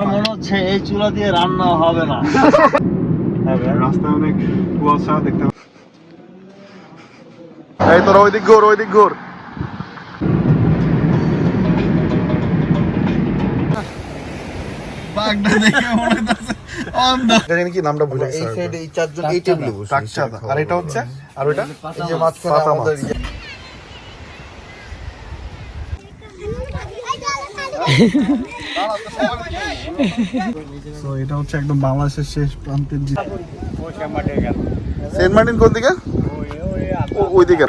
মনে হচ্ছে এই চুলা দিয়ে রান্না হবে না। রাস্তায় অনেক কুয়াশা দেখতে। এই তোরা ওইদিক ঘোর, ওইদিক ঘোর। কি নামটা ভুলে গেছি। এই সাইডে এই চারজন এই টেবিলে বসে। আর এটা হচ্ছে, আর ওইটা এই যে মাঝখানে আমাদের এটা হচ্ছে একদম বাংলাদেশের শেষ প্রান্তের। সেন্ট মার্টিন কোন দিকে? ওই দিকে।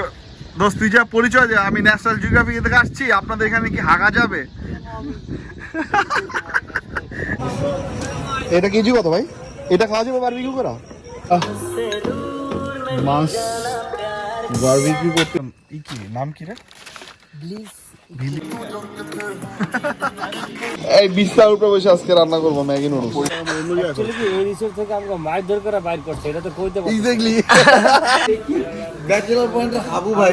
দোস্ত তুই যা পরিচয় দে, আমি ন্যাশনাল জিওগ্রাফি থেকে আসছি। আপনাদের এখানে কি হাগা যাবে? এটা কেজি কত ভাই? এটা খাওয়া যাবে বারবিকিউ করা? মাছ বারবিকিউ করতে কি নাম কি রে? এই বিছার উপরে বসে আজকে রান্না করবো ম্যাগি নুডলস। অ্যাকচুয়ালি কি এই রিসোর্ট থেকে আমাকে মাছ ধর করে বাইর করছে, এটা তো কইতে পারছি। এক্স্যাক্টলি। ব্যাচেলর পয়েন্টের হাবু ভাই।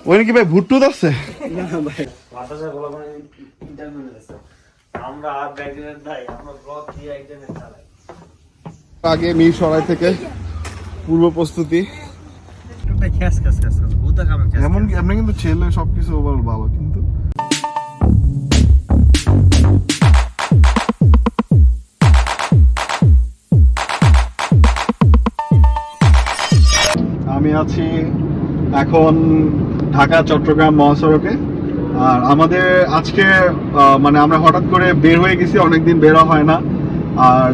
ওইখানে কি ভাই ভুট্টু আছে? বাতাসে বলা মানে ইন্টারভিউ দিতেছে। আমরা আর ব্যাকগ্রাউন্ড নাই, আমরা ব্লগ দিয়ে ইন্টারনেট চালাই। আগে মিরসরাই থেকে পূর্ব প্রস্তুতি। খ্যাস খ্যাস খ্যাস খ্যাস বুদা কামে খ্যাস। এমন এমনি কিন্তু ছেলে সবকিছু ওভারঅল ভালো, কিন্তু আমি আছি এখন ঢাকা চট্টগ্রাম মহাসড়কে। আর আমাদের আজকে মানে আমরা হঠাৎ করে বের হয়ে গেছি, অনেকদিন বেরো হয় না। আর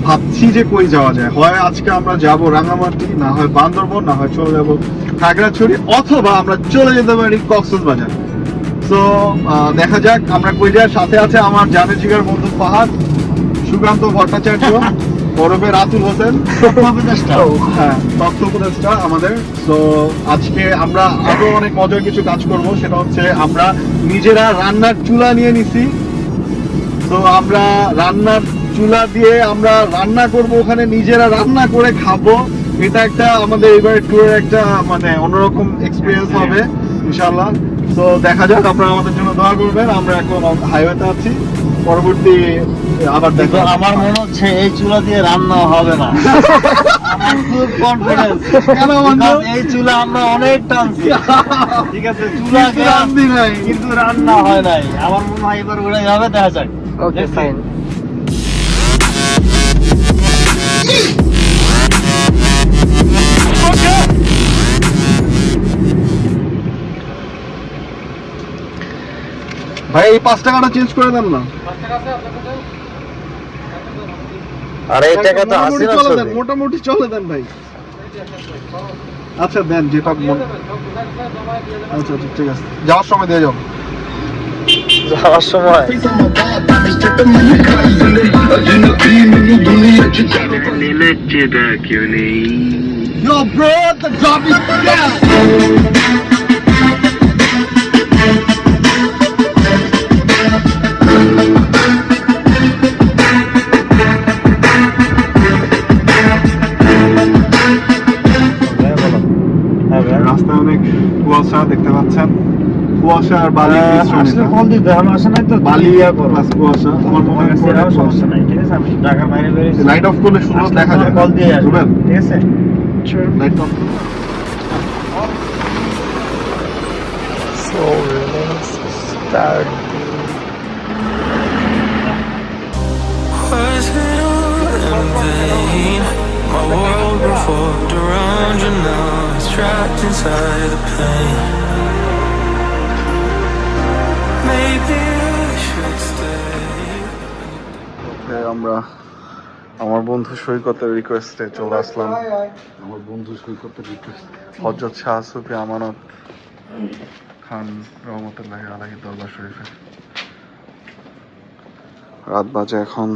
ভাবছি যে কই যাওয়া যায়। হয় আজকে আমরা যাব রাঙামাটি, না হয় বান্দরবন, না হয় চলে যাব খাগড়াছড়ি, অথবা আমরা চলে যেতে পারি কক্সবাজার। তো দেখা যাক আমরা কই যাই। সাথে আছে আমার জানের জিগার বন্ধু ফাহাদ, সুকান্ত ভট্টাচার্য ওরফে রাতুল হোসেন, হ্যাঁ তথ্য উপদেষ্টা আমাদের। তো আজকে আমরা আরো অনেক মজার কিছু কাজ করব। সেটা হচ্ছে আমরা নিজেরা রান্নার চুলা নিয়ে নিছি। তো আমরা রান্নার চুলা দিয়ে আমরা রান্না করব, ওখানে নিজেরা রান্না করে খাবো। এটা একটা আমাদের এবারে ট্যুরের একটা মানে অন্যরকম এক্সপিরিয়েন্স হবে ইনশাআল্লাহ। তো দেখা যাক, আপনারা আমাদের জন্য দোয়া করবেন। আমরা এখন হাইওয়েতে আছি, পরবর্তী আবার দেখো। আমার মনে হচ্ছে এই চুলা দিয়ে রান্না হবে না। আমার খুব কনফিডেন্স। কেন বন্ধু? এই চুলা আমরা অনেক টানছি, ঠিক আছে, চুলা রান্দি নাই, কিন্তু রান্না হয় নাই। আমার মনে হয় এবার ওটাই হবে, দেখা যাক। Okay fine. ভাই এই 5 টাকাটা চেঞ্জ করে দেন না। আরে এই টাকা তো আছে না, চলে দেন, মোটামুটি চলে দেন ভাই। আচ্ছা দেন যেটা আচ্ছা আচ্ছা ঠিক আছে, যাওয়ার সময় দিয়ে যাও। যাওয়ার সময় Yo bro, the job is done. রাস্তায় অনেক কুয়াশা দেখতে পাচ্ছেন, কুয়াশা আর বালি আসলে ফোন দিতে হবে, আসে নাই তো বালি প্লাস কুয়াশা। আমার মনে হয় সমস্যা নাই, ঠিক আছে, আমি ঢাকার বাইরে বেরিয়েছি। লাইট অফ করলে সুন্দর দেখা যায়। কল দিয়ে আসবেন, ঠিক আছে। Light off. So let's start. Was it all in vain? My world revolved around you, now it's trapped inside the pain. Maybe I should stay. আমরা আমার বন্ধু সৈকতের রিকোয়েস্টে চলে আসলাম। আমার বন্ধু সৈকতের রিকোয়েস্ট হযরত শাহ সুফি আমানত খান রহমতুল্লাহি আলাইহি দরবার শরীফে। রাত বাজে এখন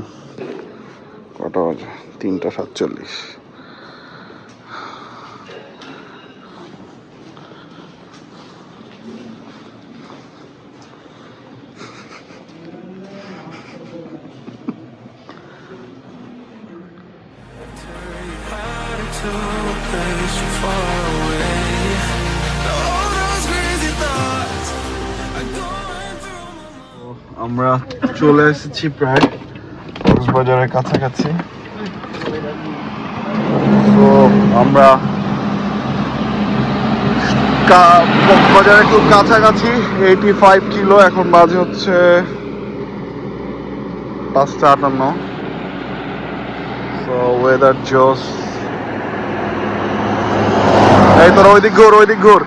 কটা বাজে? 3:47। to a place so far away. All those crazy thoughts are going through my mind. আমরা চলে এসেছি প্রায় কক্সবাজারের কাছাকাছি। তো আমরা কক্সবাজারের খুব কাছাকাছি, 85 কিলো। এখন বাজে হচ্ছে 5:58। সো ওয়েদার জোস। এই তোর ওইদিক ঘোর, ওইদিক ঘোর।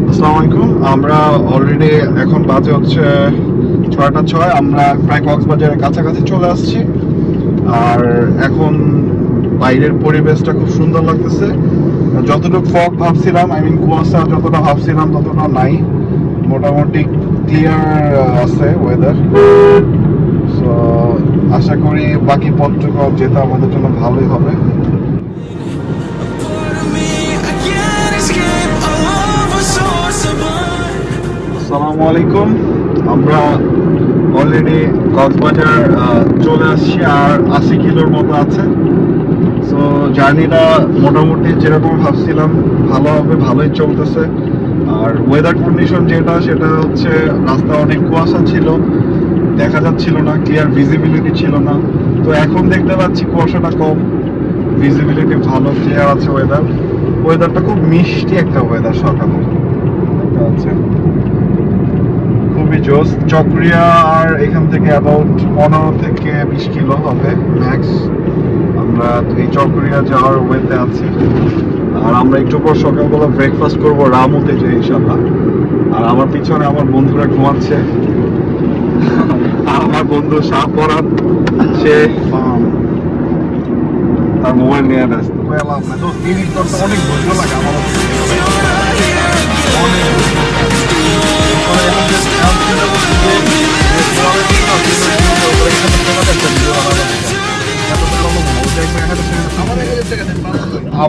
আসসালামু আলাইকুম। আমরা অলরেডি এখন বাজে হচ্ছে 6:06। আমরা প্রায় কক্সবাজারের কাছাকাছি চলে আসছি। আর এখন বাইরের পরিবেশটা খুব সুন্দর লাগতেছে। যতটুকু ফগ ভাবছিলাম, কুয়াশা যতটা ভাবছিলাম ততটা নাই। মোটামুটি ক্লিয়ার আছে ওয়েদার। সো আশা করি বাকি পথটুকু যেতে আমাদের জন্য ভালোই হবে। আসসালামু আলাইকুম। আমরা অলরেডি কক্সবাজার চলে আসছি, আর 80 কিলোর মতো আছে। সো জার্নিটা মোটামুটি যেরকম ভাবছিলাম ভালো হবে, ভালোই চলতেছে। আর ওয়েদার কন্ডিশন যেটা, সেটা হচ্ছে রাস্তা অনেক কুয়াশা ছিল, দেখা যাচ্ছিল না, ক্লিয়ার ভিজিবিলিটি ছিল না। তো এখন দেখতে পাচ্ছি কুয়াশাটা কম, ভিজিবিলিটি ভালো, ক্লিয়ার আছে ওয়েদার। ওয়েদারটা খুব মিষ্টি একটা ওয়েদার সকালে আছে, খুবই জোস। চকরিয়া আর এখান থেকে অ্যাবাউট 15 থেকে 20 কিলো হবে ম্যাক্স। আমরা এই চকরিয়া যাওয়ার ওয়েতে আছি। আর আমরা একটু পর সকালবেলা ব্রেকফাস্ট করবো রামুতে যে ইনশাল্লাহ। আর আমার পিছনে আমার বন্ধুরা ঘুমাচ্ছে। আর আমার বন্ধু শাহপরান, সে তার মোবাইল নিয়ে ব্যস্ত। অনেক বুঝলো লাগে আমার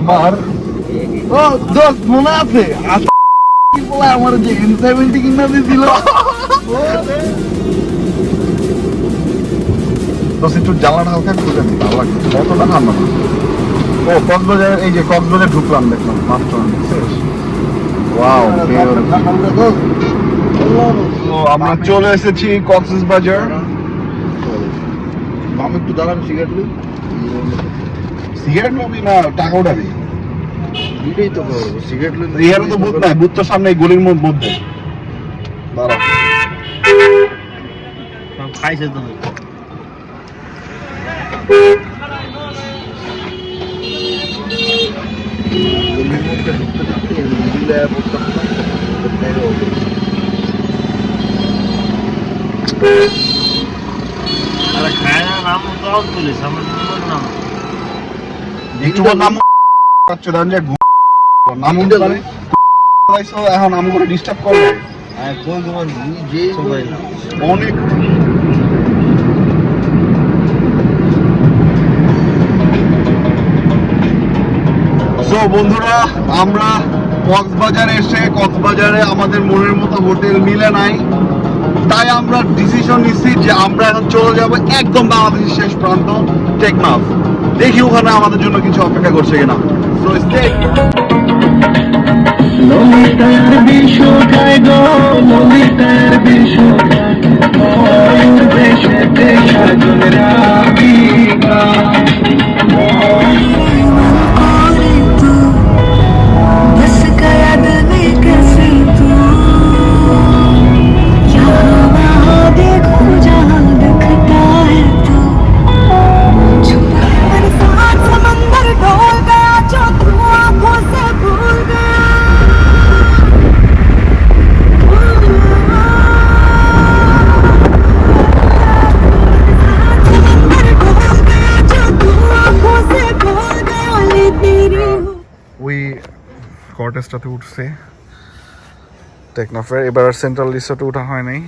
আমার দোস্ত মনে আছে আমার যে N70 কিনা দিয়েছিল। দোস্ত একটু জ্বালাটা হালকা খুঁজে নি, ভালো লাগছে, কতটা ঠান্ডা না। ও কক্সবাজার, এই যে কক্সবাজার ঢুকলাম, দেখলাম মাত্র। ওয়াও, আমরা চলে এসেছি কক্সবাজার। আমি একটু দাঁড়ান, সিগারেট লই। সিগারেট লবি না টাকা উঠাবি? দুইটাই তো করবো, সিগারেট লই। ইয়ারও তো বুথ নাই, বুথ তো সামনে এই গলির মধ্যে। দাঁড়া, খাইছে তো গলির মধ্যে ঢুকতে থাকতে মিডিলে পড়তাম না, বাইরে হবে। আরে খায় না, নাম তো তুলিস আমার নাম একটু নাম পাচ্ছো দান যে নাম উঠে জানে। এখন আমি করে ডিস্টার্ব করবে কই তোমার যে অনেক। সো বন্ধুরা, আমরা কক্সবাজারে এসে কক্সবাজারে আমাদের মনের মতো হোটেল মিলে নাই, তাই আমরা ডিসিশন নিচ্ছি যে আমরা এখন চলে যাব একদম বাংলাদেশের শেষ প্রান্ত টেকনাফ। দেখি ওখানে আমাদের জন্য কিছু অপেক্ষা করছে কিনা। So stay. ললিতার বিশ্বটায় গো, ললিতার বিশ্বটায় দেশেতে সাজন রাখিকা। बस गया दिल में कैसे तू, यहाँ वहाँ देखो जहाँ दिखता है तू। छुपा है मेरे साथ समंदर डोल गया, जो तू आँखों से भूल गया। समंदर डोल गया, जो तू आँखों से भूल गया। ले तेरी ওই কটেজটাতে উঠছে টেকনাফের। এবার সেন্ট্রাল রিসোর্টে ওঠা হয় নাই।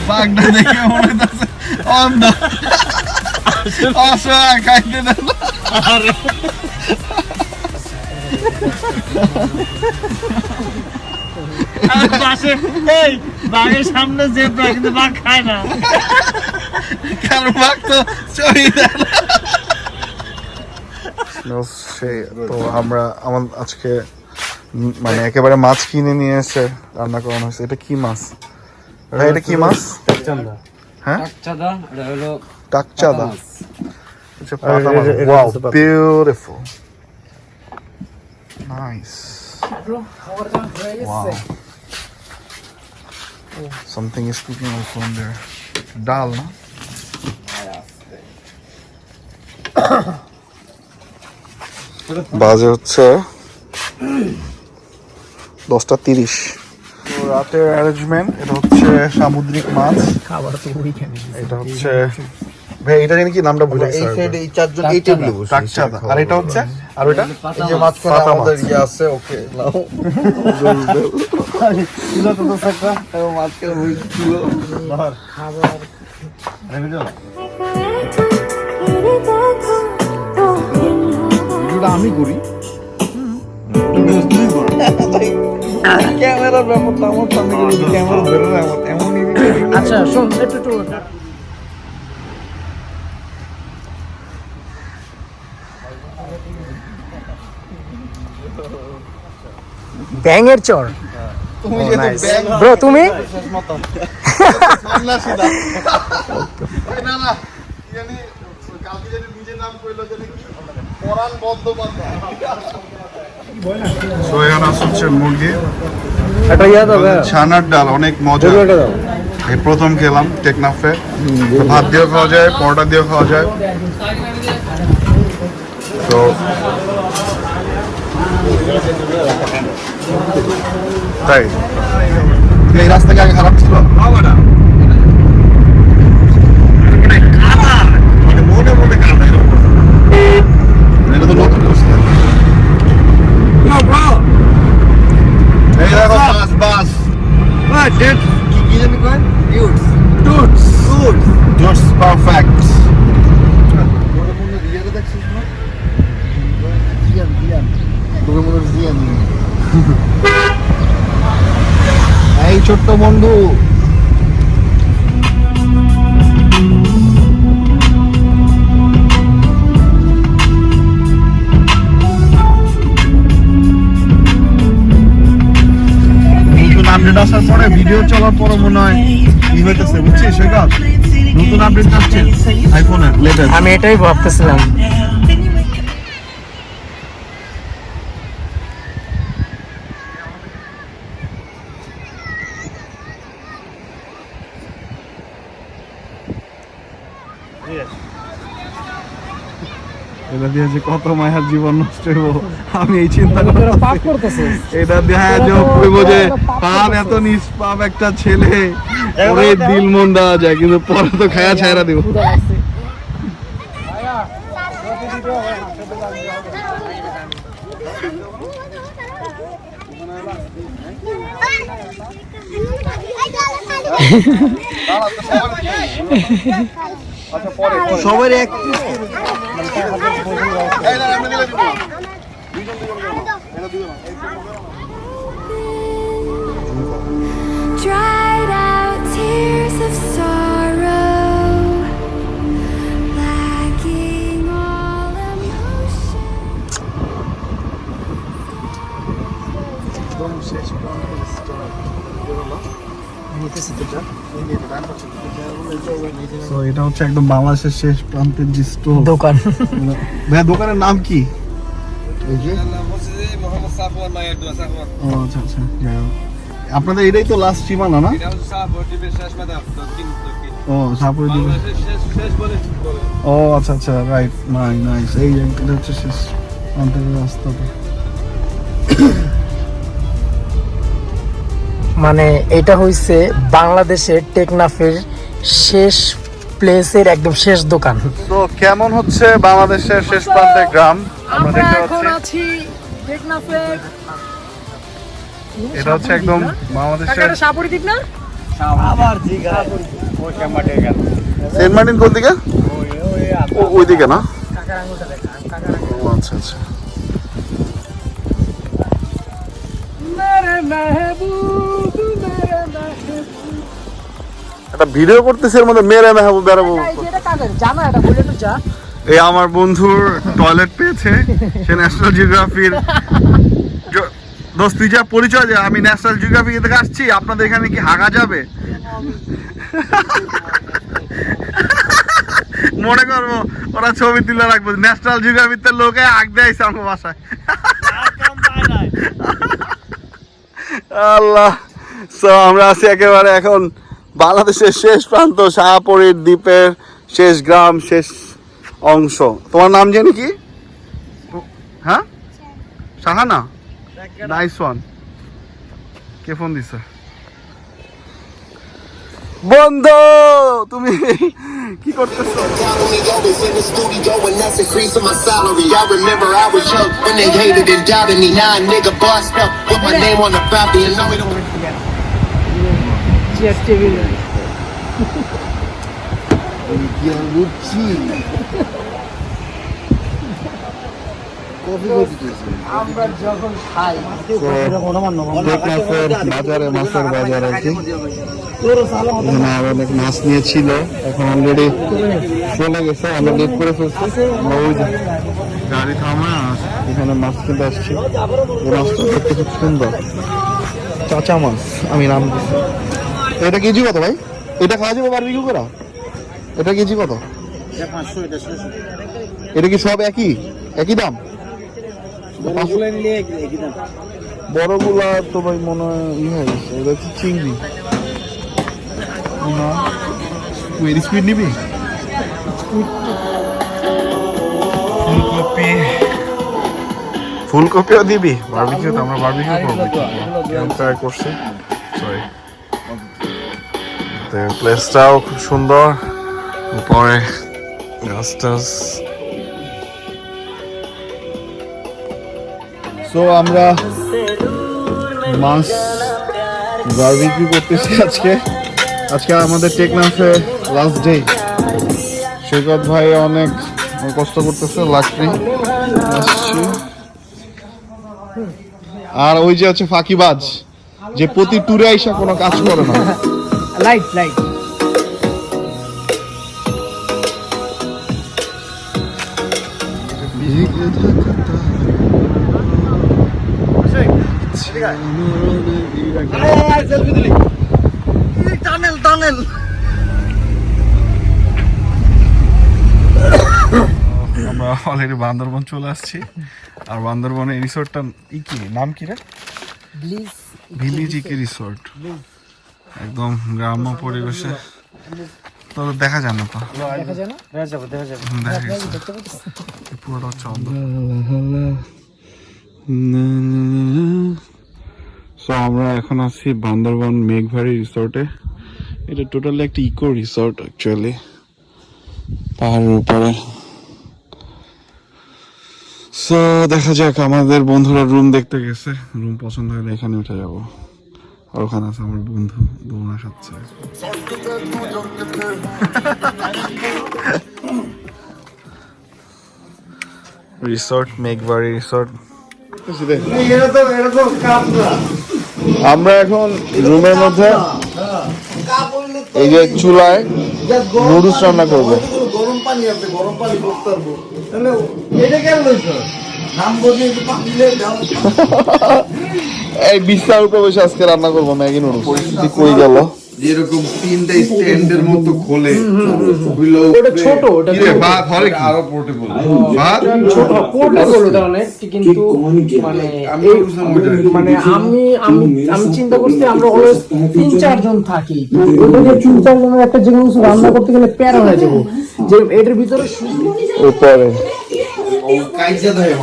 বাগদা দেখে মনে হচ্ছে অন্ধ, অসহায়, খাইতে দেন। পাশে এই বাঘের সামনে জেব্রা, কিন্তু বাঘ খায় না। কারণ বাঘ তো চড়িয়ে তো আমরা আজকে মানে একেবারে মাছ কিনে নিয়ে এসে রান্না করানো হয়েছে। এটা কি মাছ ভাই? এটা কি মাছ? হ্যাঁ, টাকচাঁদা। Wow, beautiful. Nice. Wow. Something is cooking also in there. Dal, no? বাজে হচ্ছে 10:30। তো রাতের অ্যারেঞ্জমেন্ট, এটা হচ্ছে সামুদ্রিক মাছ। এটা হচ্ছে ভাই, এটা জানি কি নামটা ভুলে গেছি। এই সাইডে এই চারজন এই টেবিলে বসে টাকচাঁদা। আর এটা হচ্ছে, আর ওটা এই যে মাঝখানে পাতা আমাদের মাছ। ইয়ে আছে। ওকে নাও মাঝখানে হয়েছিল ভিডিওটা আমি করি। ক্যামেরার ব্যাপারটা আমার সামনে ক্যামেরা ধরে না এমন। আচ্ছা শোন, একটু ব্যাঙের চর। তুমি যে ব্রো তুমি না না জানি কালকে যদি নিজের নাম কইলো জানি কি পরাণ বন্দ্যোপাধ্যায়। তো এখানে হচ্ছে মুরগি, এটা ইয়াদ হবে ছানার ডাল, অনেক মজা। এই প্রথম খেলাম টেকনাফে। ভাত দিয়েও খাওয়া যায়, পরোটা দিয়েও খাওয়া যায়। তো তাই এই রাস্তা কি আগে খারাপ ছিল? এটা তো নতুন করছে। এই দেখো বাস বাস কি জানি কয় ডিউটস Just perfect. মনে মনে রিয়াকে দেখছিস না? জিয়ান তোকে মনে হয় জিয়ান। এই ছোট্ট বন্ধু নতুন আপডেট আসার পরে, ভিডিও চলার পরে মনে হয় কি হইতেছে বুঝছিস? সেটা নতুন আপডেট আসছে আইফোনের লেটেস্ট। আমি এটাই ভাবতেছিলাম। এটা দিয়ে যে কত মায়ের জীবন নষ্ট হইব, আমি এই চিন্তা করতেছি। এটা দিয়ে যে কইব যে পাপ এত নিষ্পাপ একটা ছেলে, ওরে দিল মন দেওয়া যায়, কিন্তু পরে তো খায়া ছায়রা দিব। সবার এক Dried out tears of sorrow, lacking all emotion. তো এটা হচ্ছে একদম বাংলাদেশের শেষ প্রান্তের যে স্টোর দোকান। ভাইয়া দোকানের নাম কি? এই যে ও আচ্ছা আচ্ছা, যাই হোক। আপনাদের এটাই তো লাস্ট সীমানা না? ও সাপুরে দিবে। ও আচ্ছা আচ্ছা, রাইট, নাইস। এই এটা হচ্ছে শেষ প্রান্তের রাস্তাটা। মানে এটা হইছে বাংলাদেশের টেকনাফের শেষ প্লেসের একদম শেষ দোকান। তো কেমন হচ্ছে বাংলাদেশের শেষ প্রান্তের গ্রাম আমরা দেখতে পাচ্ছি। আছি টেকনাফের। এটা হচ্ছে একদম বাংলাদেশের সাপুরি দিক না? সেন্ট মার্টিন কোন দিকে? ওই দিকে না? ও আচ্ছা আচ্ছা। একটা ভিডিও করতেছে এর মধ্যে মেরে মেহবুব বেরাবো। এই আমার বন্ধুর টয়লেট পেয়েছে, সে ন্যাশনাল জিওগ্রাফির দোস্ত তুই যা পরিচয় দে, আমি ন্যাশনাল জিওগ্রাফি থেকে আসছি, আপনাদের এখানে কি হাগা যাবে? মনে করবো ওরা ছবি তুলে রাখবো, ন্যাশনাল জিওগ্রাফিতে লোকে হাগ দেয়ছে আমার বাসায়। আল্লাহ। সো আমরা আছি একেবারে এখন বাংলাদেশের শেষ প্রান্ত, শাহপরীর দ্বীপের শেষ গ্রাম, শেষ অংশ। তোমার নাম জানি কি? হ্যাঁ, শাহানা। Nice one. কে ফোন দিছে? বন্ধু, তুমি কি করতেছো? Always in the studio and that's increasing my salary. I remember I was young when they hated and doubted me. Now a nigga bossed up with my name on the bounty and now we don't. বাজারে মাছের বাজার আছে, এখানে অনেক মাছ নিয়েছিল, এখন already চলে গেছে, আমরা লেট করে ফেলছি। ওই যে গাড়ি থামা, এখানে মাছ কিনতে আসছি। এই মাছটা দেখতে খুব সুন্দর, চাচা মাছ, আমি নাম দিচ্ছি। এটা কেজি কত ভাই? এটা খাওয়া যাবে বারবিকিউ করা? এটা কেজি কত? এটা কি সব একই একই দাম? বড়গুলা তো ভাই মনে হয় ই হয়ে গেছে, এটা হচ্ছে চিংড়ি। স্পিড নিবি? ফুলকপি, ফুলকপিও দিবি? বারবিকিউ তো আমরা বারবিকিউ করবো, ট্রাই করছি। সরি, প্লেসটাও খুব সুন্দর, উপরে গাছ টাছ। সো আমরা মাছ বারবিকিউ করতেছি আজকে। আজকে আমাদের টেকনাফে লাস্ট ডে। সৈকত ভাই অনেক কষ্ট করতেছে, লাকড়ি আসছি। আর ওই যে আছে ফাঁকিবাজ, যে প্রতি ট্যুরে আইসা কোনো কাজ করে না। Light light tunnel tunnel. আমরা অলরেডি বান্দরবন চলে আসছি। আর বান্দরবনে এই রিসোর্টটা কি নাম কি রে? ভিলেজ ইকি রিসোর্ট, একদম গ্রাম্য পরিবেশে। তো দেখা যায় না, তো দেখা যায় না, দেখা যাবে দেখা যাবে পুরোটা হচ্ছে অন্ধ। সো আমরা এখন আছি বান্দরবন মেঘভারি রিসোর্টে। এটা টোটালি একটা ইকো রিসোর্ট অ্যাকচুয়ালি, পাহাড়ের উপরে। সো দেখা যাক, আমাদের বন্ধুরা রুম দেখতে গেছে, রুম পছন্দ হলে এখানে উঠে যাবো। আর ওখানে আছে আমার বন্ধু, দোলনা খাচ্ছে। Resort Meghbari resort. আমরা এখন রুমের মধ্যে এই যে চুলায় নুডলস রান্না করবো। গরম পানি আছে, গরম পানি করতে পারবো। এটা কেন লইছ? নাম বলি একটু পানি লে দাও। এই বিছানার উপরে বসে আজকে রান্না করবো ম্যাগি নুডলস। পরিস্থিতি কই গেল? যেরকম তিনটা স্ট্যান্ডের মতো খোলে, ওটা ছোট, ওটা ভাত হলে আরো পোর্টেবল ভাত ছোট পোর্টেবল, ওটা অনেক, কিন্তু মানে মানে আমি চিন্তা করছি আমরা অলওয়েজ 3-4 জন থাকি, ওটা যে 3-4 জনের একটা যে কোনো রান্না করতে গেলে প্যারা হয়ে যাবো, যে এটার ভিতরে উপরে কাইজা দেয়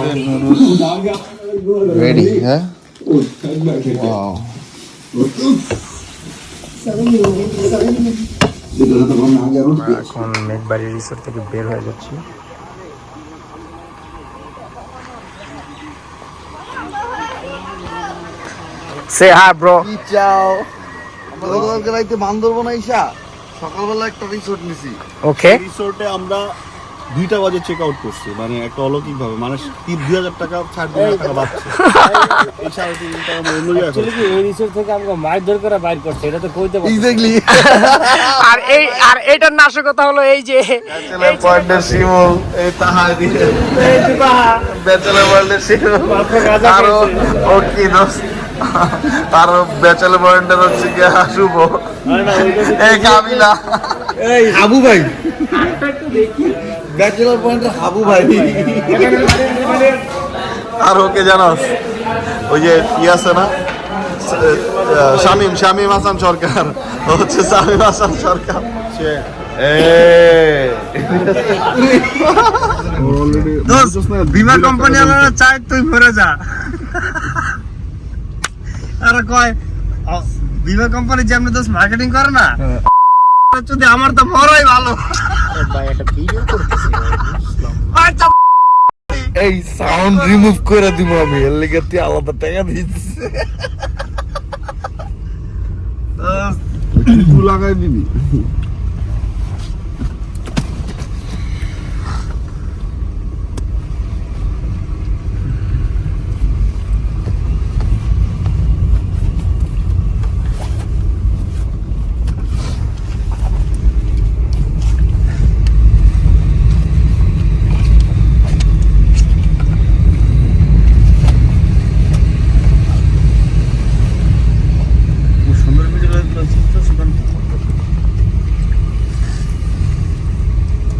রেডি। হ্যাঁ, ওয়াও। এখন মেঘবাড়ি রিসোর্ট থেকে বের হয়ে যাচ্ছি। সে হাই ব্রো। কি চাও? আমরা গতকালকে রাইতে বান্দরবন আইসা সকালবেলা একটা রিসোর্ট নিছি। ওকে, রিসোর্টে আমরা 2টা বাজে চেক আউট করছি, মানে একটা অলৌকিক ভাবে মানুষ 2,000 টাকা 3,500 টাকা পাচ্ছে। এই 3,500 টাকা অন্য জায়গায় Actually কি এই রিসোর্ট থেকে আমাকে মারধর করে বাইর করছে, এটা তো কইতে পারছি না। এক্স্যাক্টলি। আর এইটার নাশকতা হলো এই যে ব্যাচেলর পয়েন্টের শিমুল, এই তাহাদি, এই তো বাহা, ব্যাচেলর পয়েন্টের শিমুল, মাত্র গাঁজা আরো খাইছে। ও কি দোস্ত, আরো ব্যাচেলর পয়েন্টের হচ্ছে কি শুভ, আরে না, ওইটা তো- এই কাবিলা, এই হাবু ভাই ব্যাচেলর পয়েন্টের হাবু ভাই। আর ওকে জানোস ওই যে ই আছে না শামীম হাসান সরকার, ও হচ্ছে শামীম হাসান সরকার। বিমা কোম্পানি ওরা চাই তুই মরে যা। আরে কয় বিমা কোম্পানি যেমন দোষ মার্কেটিং করে না, যদি আমার তো মরাই ভালো। ভাই একটা ভিডিও করতেছি, আচ্ছা এই সাউন্ড রিমুভ করে দিব আমি, এর লেগে তুই আলাদা টাকা দিচ্ছিস। লাগাই দিবি।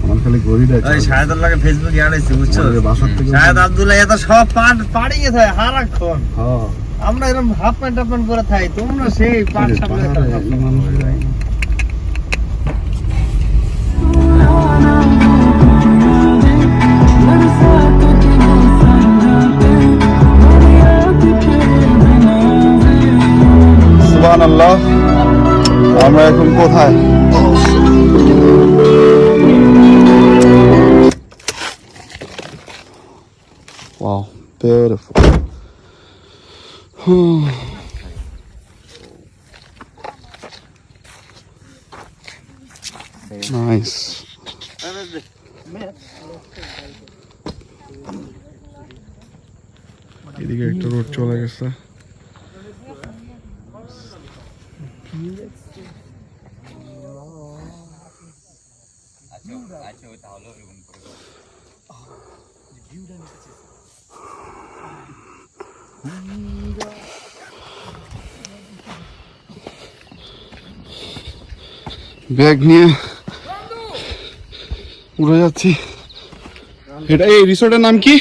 আমার খালি গড়িটা শাহেদুল লাগে ফেসবুকে আড়াইছি, বুঝছো? বাসার থেকে শাহেদ আব্দুল্লাহ এত সব পাড়ি গেছে হারাক্ষণ। হ্যাঁ আমরা এরকম হাফ প্যান্ট টাপ প্যান্ট করে থাই, তোমরা সেই পাট সামনে সুবহানাল্লাহ। আমরা এখন কোথায়? Wow, beautiful. Nice. এদিকে একটা রোড চলে গেছে। ব্যাগ নিয়ে উড়ে যাচ্ছি। এটা এই রিসোর্টের নাম কি?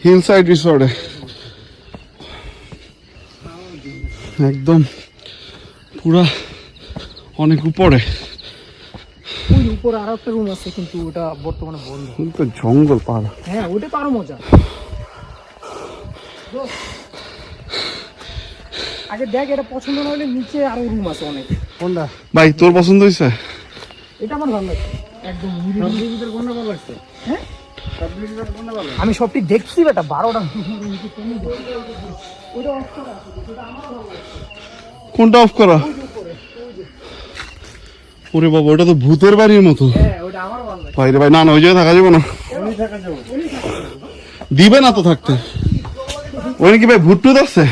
হিল সাইড রিসোর্টে একদম পুরা অনেক উপরে। ওই উপরে আরো একটা রুম আছে, কিন্তু ওটা বর্তমানে বন্ধ। কিন্তু জঙ্গল পাহাড়। হ্যাঁ, ওটা তো আরো মজা। আগে দেখ, এটা পছন্দ না হলে নিচে আরো রুম আছে অনেক। কোনটা ভাই তোর পছন্দ হয়েছে? এটা আমার ভালো লাগছে, একদম নিরিবিলি। কোনটা ভালো লাগছে? হ্যাঁ, কোনটা ভালো? আমি সবটি দেখছি বেটা, 12টা। কোনটা অফ করা? ওরে বাবা, ওটা তো ভূতের বাড়ির মতো। হ্যাঁ, ওটা আমার ভালো লাগছে। ভাই রে ভাই, না না, ওই জায়গায় থাকা যাবে না। দিবে না তো থাকতে। ওই কি ভাই ভুট্টুত আছে?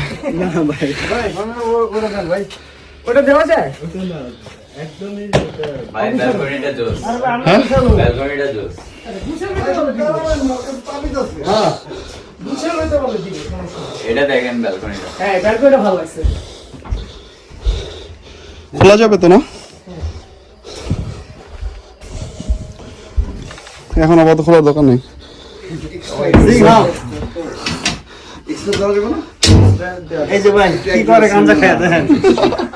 ওটা দেওয়া যায়? ভাই ব্যালকনিটা জোস, হ্যাঁ ব্যালকনিটা জোস। এটা দেখেন ব্যালকনিটা। হ্যাঁ, ব্যালকনিটা ভালো লাগছে। খোলা যাবে তো না? এখন আপাতত খোলার দোকান নেই। এই যে ভাই কি করে গাঁজা খায় দেখেন,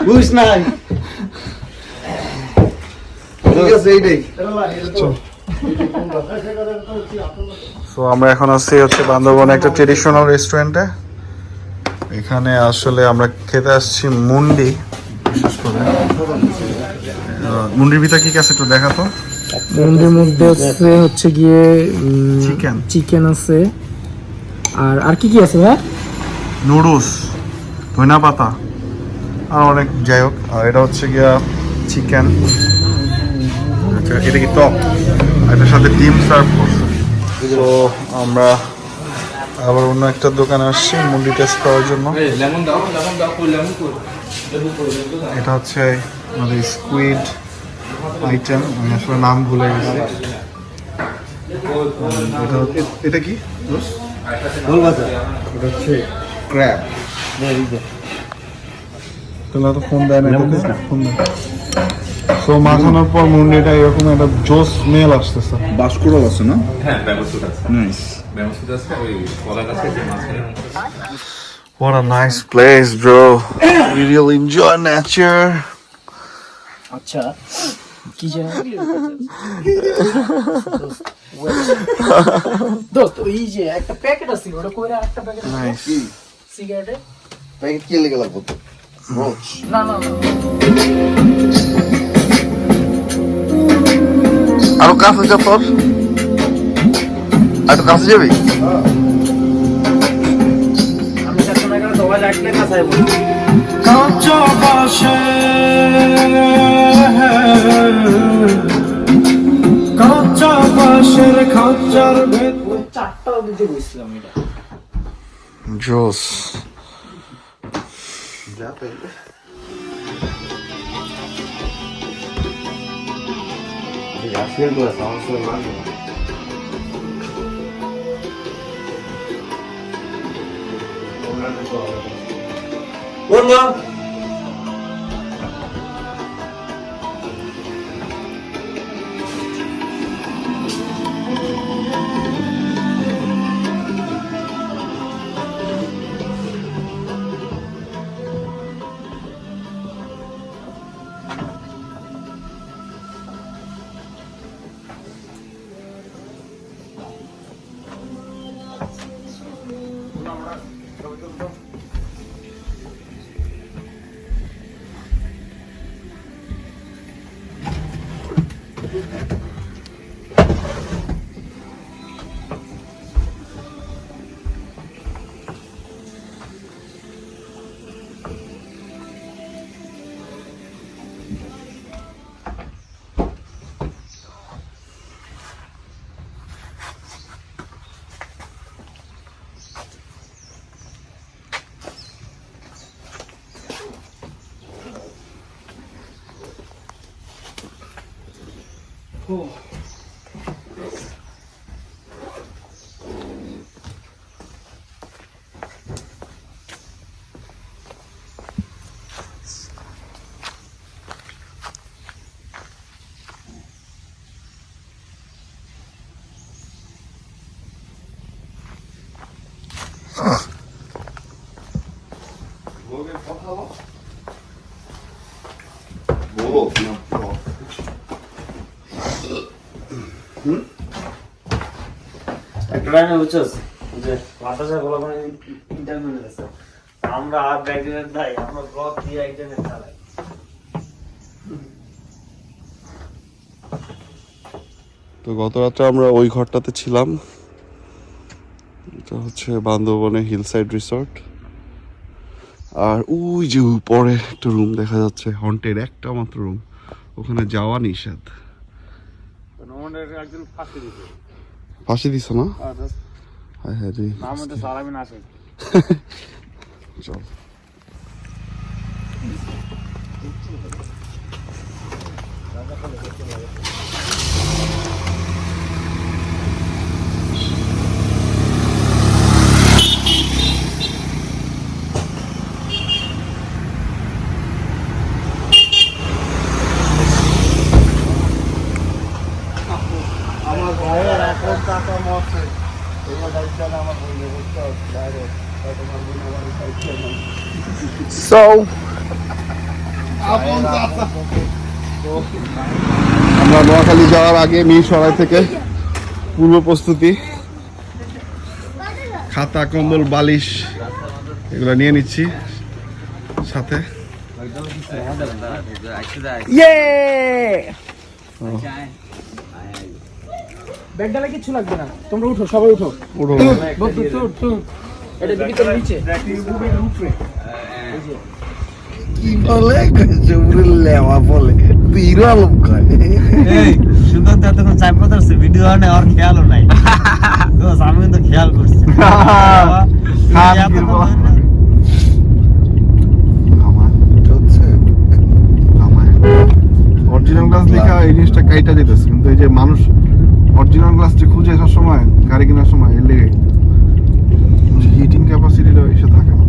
বুঝ নাই। ঠিক আছে, এইটাই। সো আমরা এখন আছি হচ্ছে বান্দরবনে একটা ট্রেডিশনাল রেস্টুরেন্টে। এখানে আসলে আমরা খেতে আসছি মুন্ডি, বিশেষ করে মুন্ডির ভিতরে কি কি আছে একটু দেখাতো। মুন্ডির মধ্যে হচ্ছে গিয়ে চিকেন, চিকেন আছে, আর কি কি আছে ভাই? নুডলস, ধনিয়া পাতা আর অনেক, যাই হোক। আর এটা হচ্ছে গিয়া চিকেন, আচ্ছা এটা কি টক এটার সাথে ডিম সার্ভ করছে। তো আমরা আবার অন্য একটা দোকানে আসছি মুন্ডি টেস্ট করার জন্য। এটা হচ্ছে আমাদের স্কুইড আইটেম, আমি আসলে নাম ভুলে গেছি। এটা কি এটা হচ্ছে ক্র্যাব। তাহলে তো ফোন দেয় না, ফোন দেয়। তো মাখানোর পর মুন্ডিটা এরকম একটা জোস স্মেল আসতেছে। বাস্কুড়াল আছে না? হ্যাঁ ব্যবস্থা আছে, নাইস। ব্যবস্থা আছে ওই কলা গাছে যে মাঝখানে What a nice place, bro. We really enjoy nature. আচ্ছা কি জানি দোস্ত এই যে একটা প্যাকেট আছে ওটা কইরা একটা প্যাকেট Nice. সিগারেটের প্যাকেট কি লেগে লাগবো তো? রোজ। না না না আরো কাছে যা তোর, আর কাছে যাবি? আমি যখন এখানে দোয়া লাগলে কাছে বলি কাঁচা বাসে কাঁচা বাসের খাঁচার ভেতর 4টা দিতে বসছিলাম এটা Joss. একটা লাইনে বুঝছস যে বাতাসে বলা মানে ইন্টারভিউ নিতেছে আমরা আর ব্যাকগ্রাউন্ড নাই আমরা ব্লগ দিয়ে একজনের চালাই তো গত রাত্রে আমরা ওই ঘরটাতে ছিলাম। এটা হচ্ছে বান্দরবনে হিলসাইড রিসর্ট। আর ওই যে পরে একটা রুম দেখা যাচ্ছে, হন্টেড একটা মাত্র রুম, ওখানে যাওয়া নিষেধ। একজন ফাঁসি দিছে ফাঁসি দিছ না? হ্যাঁ হ্যাঁ রে, নাম তো সালামিন আছে। চল। আমার ভাইয়ের এখন টাকা মরছে, এবার দায়িত্ব আমার বললে বুঝতে হবে ডাইরেক্ট তোমার বোন আমার দায়িত্ব নেই। So আমরা নোয়াখালী যাওয়ার আগে মিরসরাই থেকে পূর্ব প্রস্তুতি, খাতা কম্বল বালিশ এগুলো নিয়ে নিচ্ছি সাথে। ব্যাগডালে কিছু লাগবে না, তোমরা উঠো, সবাই উঠো। উঠো। বন্ধু তুই এটা দিবি তোর নিচে উপরে কি বলে লেওয়া বলে হিরো আলম খায়। সুগন্ধ এতক্ষণ চাপ কথা হচ্ছে ভিডিও আনে আর খেয়ালও নাই দোস্ত আমি কিন্তু খেয়াল করছি অরিজিনাল গ্লাস লেখা এই জিনিসটা কাইটা যেতেছে, কিন্তু এই যে মানুষ অরিজিনাল গ্লাসটা খুঁজে আসার সময় গাড়ি কেনার সময় এর লেগে হিটিং ক্যাপাসিটিটা এসে থাকে না।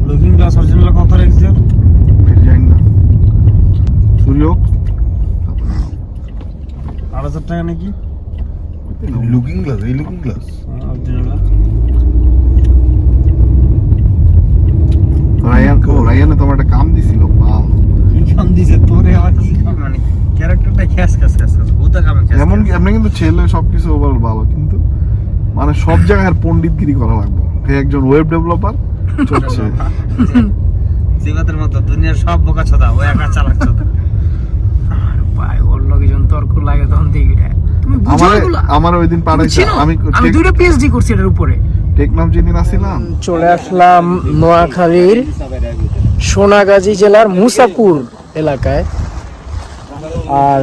লুকিং গ্লাস অরিজিনাল কত রেখেছে জানি না, সূর্যক 8,000 টাকা নাকি লুকিং গ্লাস, এই লুকিং গ্লাস অরিজিনাল। রায়ানে তোমার একটা কাম দিছিল, কি কাম দিছে তোরে? আমার কাছে কি মানে ক্যারেক্টারটা খ্যাস খ্যাস খ্যাস খ্যাস ওটা কামে খ্যাস। এমন কি আপনি কিন্তু ছেলে সবকিছু ওভারঅল ভালো, কিন্তু মানে সব জায়গায় পণ্ডিতগিরি করা লাগবে। একজন ওয়েব ডেভেলপার চলছে জিবাতের মতো দুনিয়ার সব বোকা ছদা ও একা চালাচ্ছে। আর ভাই ওর লোকজন তর্ক লাগে তখন দেখি রে তুমি বুঝো এগুলা। আমার ওই দিন পাঠাইছে, আমি দুটো পিএইচডি করছি এর উপরে। টেকনাফ যেদিন আসছিলাম, চলে আসলাম নোয়াখালীর সোনাগাজী জেলার মুসাপুর এলাকায়, আর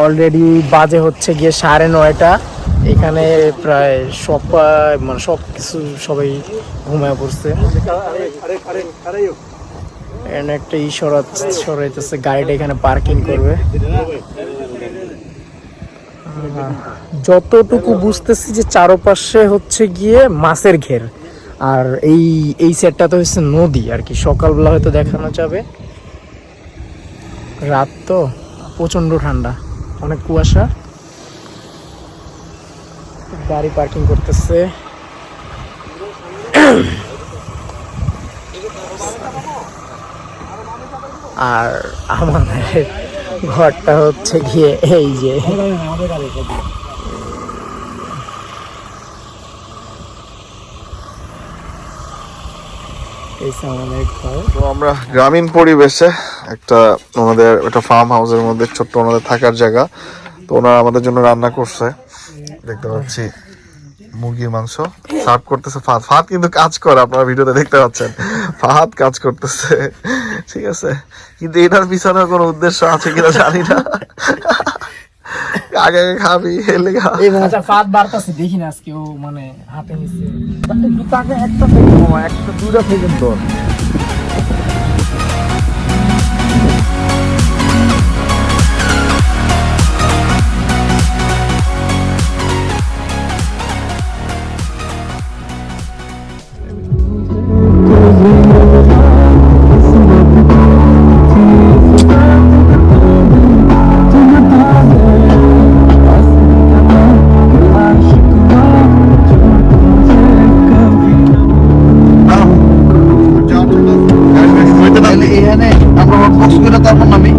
অলরেডি বাজে হচ্ছে গিয়ে 9:30। এখানে প্রায় মানে সব কিছু সবাই ঘুমায় পড়ছে। এখানে একটা সরাইতেছে, গাড়িটা এখানে পার্কিং করবে। যতটুকু বুঝতেছি যে চারপাশে হচ্ছে গিয়ে মাছের ঘের, আর এই সেটটাতে হচ্ছে নদী আর কি। সকালবেলা হয়তো দেখানো যাবে, রাত তো প্রচন্ড ঠান্ডা, অনেক কুয়াশা। গাড়ি পার্কিং করতেছে। আর আমাদের ঘরটা হচ্ছে গিয়ে এই যে আমাদের ঘর। তো আমরা গ্রামীণ পরিবেশে একটা ওনাদের একটা ফার্ম হাউসের মধ্যে ছোট্ট ওনাদের থাকার জায়গা, তো ওনারা আমাদের জন্য রান্না করছে। দেখতে পাচ্ছি মুরগির মাংস সার্ভ করতেছে। ফাহাদ কিন্তু কাজ করে, আপনারা ভিডিওতে দেখতে পাচ্ছেন ফাহাদ কাজ করতেছে, ঠিক আছে। কিন্তু এটার পিছনে কোনো উদ্দেশ্য আছে কিনা জানি না। আগে খাবি হেলে এই মজা ফাদ বাড়তাছে দেখি না আজকে ও মানে হাতে নিছে দুটাকে একটা দুটা পর্যন্ত। এখানে আমরা বক্স করে তারপর নামি।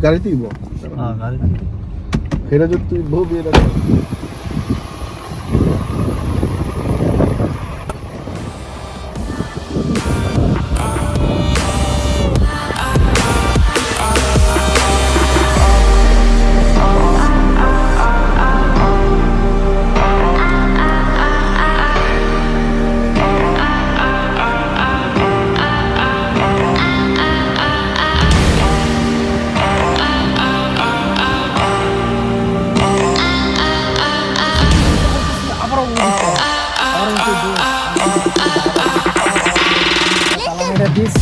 গাড়িতেই বল, এটা যদি তুই বউ বিয়ে this